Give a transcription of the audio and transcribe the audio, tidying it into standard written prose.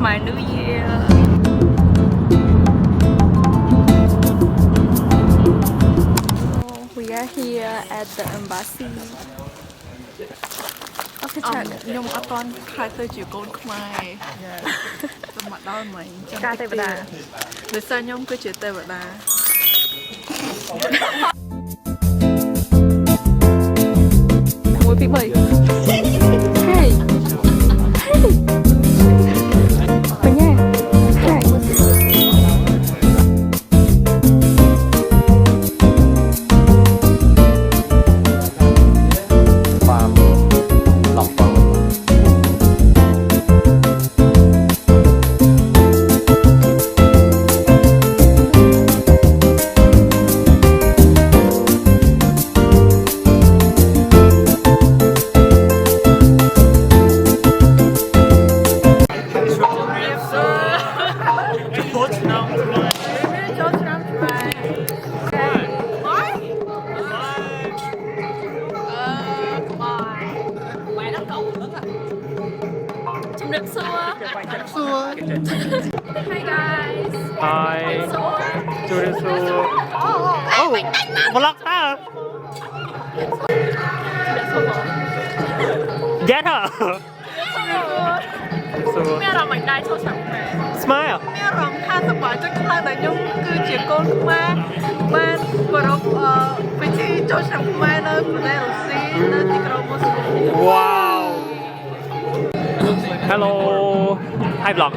Khmer New Year. We are here at the embassy. Okay, check. ខ្ញុំអត់ទាន់ខ្លាចទៅជាកូនខ្មែរទៅមកដល់មិញចឹងការទេវតា ដោយសារខ្ញុំគឺជាទេវតា មួយពី3 Hey Hey បញ្ញា Hey ความหลอกเปา ជំរាបសួរ Hi guys Hi จูริสูโอ้บล็อกตาแย่เถอะสู មានអារម្មណ៍មិនដែរចូលឆ្នាំខ្មែរ smile មានអារម្មណ៍ថាសប្បាយចិត្តខ្លាំងដែលខ្ញុំគឺជាកូនខ្មែរបានប្រពពិធីចូលឆ្នាំខ្មែរនៅប្រទេសរុស្ស៊ីនៅទីក្រុងម៉ូស្គូ wow hello hi vlog